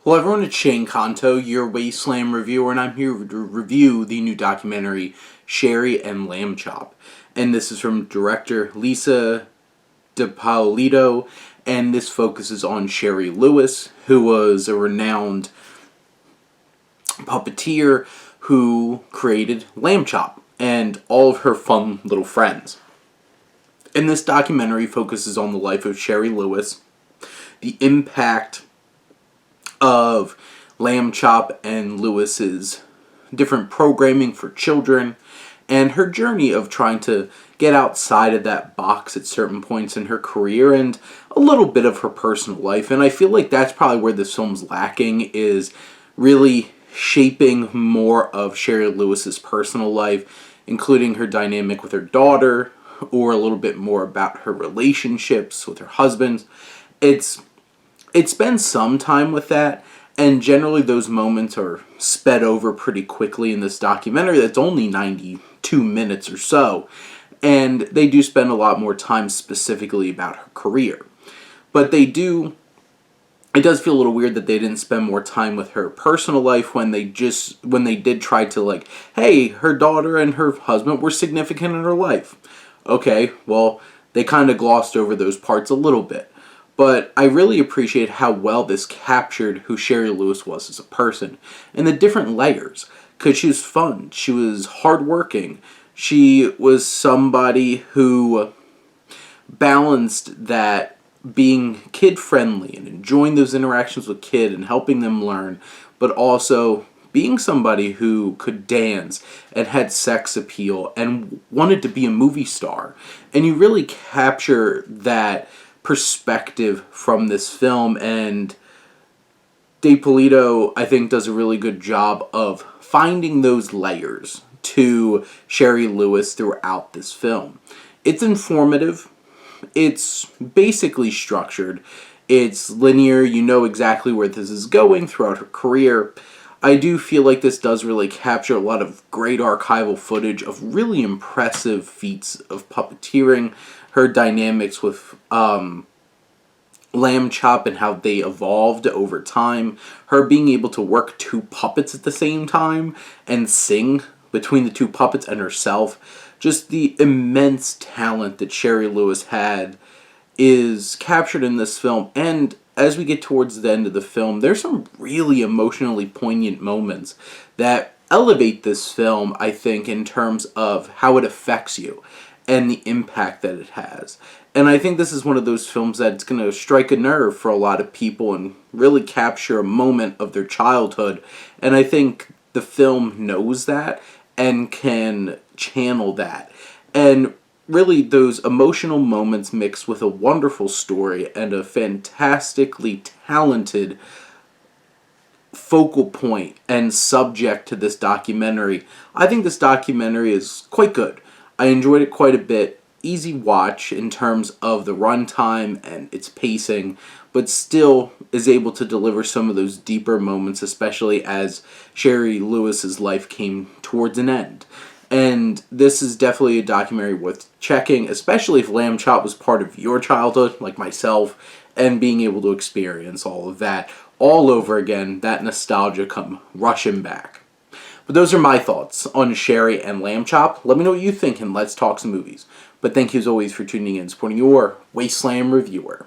Hello everyone, it's Shane Kanto, your Wasteland reviewer, and I'm here to review the new documentary, Shari Lamb Chop. And this is from director Lisa DiPaolito, and this focuses on Shari Lewis, who was a renowned puppeteer who created Lamb Chop and all of her fun little friends. And this documentary focuses on the life of Shari Lewis, the impact of Lamb Chop and Lewis's different programming for children, and her journey of trying to get outside of that box at certain points in her career, and a little bit of her personal life. And I feel like that's probably where this film's lacking, is really shaping more of Shari Lewis's personal life, including her dynamic with her daughter, or a little bit more about her relationships with her husband. It spends some time with that, and generally those moments are sped over pretty quickly in this documentary that's only 92 minutes or so, and they do spend a lot more time specifically about her career. But it does feel a little weird that they didn't spend more time with her personal life when they did try to, hey, her daughter and her husband were significant in her life. Okay, well, they kind of glossed over those parts a little bit. But I really appreciate how well this captured who Shari Lewis was as a person, and the different layers, because she was fun, she was hardworking, she was somebody who balanced that being kid-friendly and enjoying those interactions with kids and helping them learn, but also being somebody who could dance and had sex appeal and wanted to be a movie star. And you really capture that perspective from this film, and DiPaolito, I think, does a really good job of finding those layers to Shari Lewis throughout this film. It's informative, it's basically structured, it's linear, you know exactly where this is going throughout her career. I do feel like this does really capture a lot of great archival footage of really impressive feats of puppeteering, her dynamics with Lamb Chop and how they evolved over time, her being able to work two puppets at the same time and sing between the two puppets and herself. Just the immense talent that Shari Lewis had is captured in this film, and as we get towards the end of the film, there's some really emotionally poignant moments that elevate this film, I think, in terms of how it affects you and the impact that it has. And I think this is one of those films that's going to strike a nerve for a lot of people and really capture a moment of their childhood. And I think the film knows that and can channel that. And really, those emotional moments mixed with a wonderful story and a fantastically talented focal point and subject to this documentary. I think this documentary is quite good. I enjoyed it quite a bit. Easy watch in terms of the runtime and its pacing, but still is able to deliver some of those deeper moments, especially as Shari Lewis's life came towards an end. And this is definitely a documentary worth checking, especially if Lamb Chop was part of your childhood, like myself, and being able to experience all of that all over again, that nostalgia come rushing back. But those are my thoughts on Shari and Lamb Chop. Let me know what you think, and let's talk some movies. But thank you as always for tuning in and supporting your Wasteland reviewer.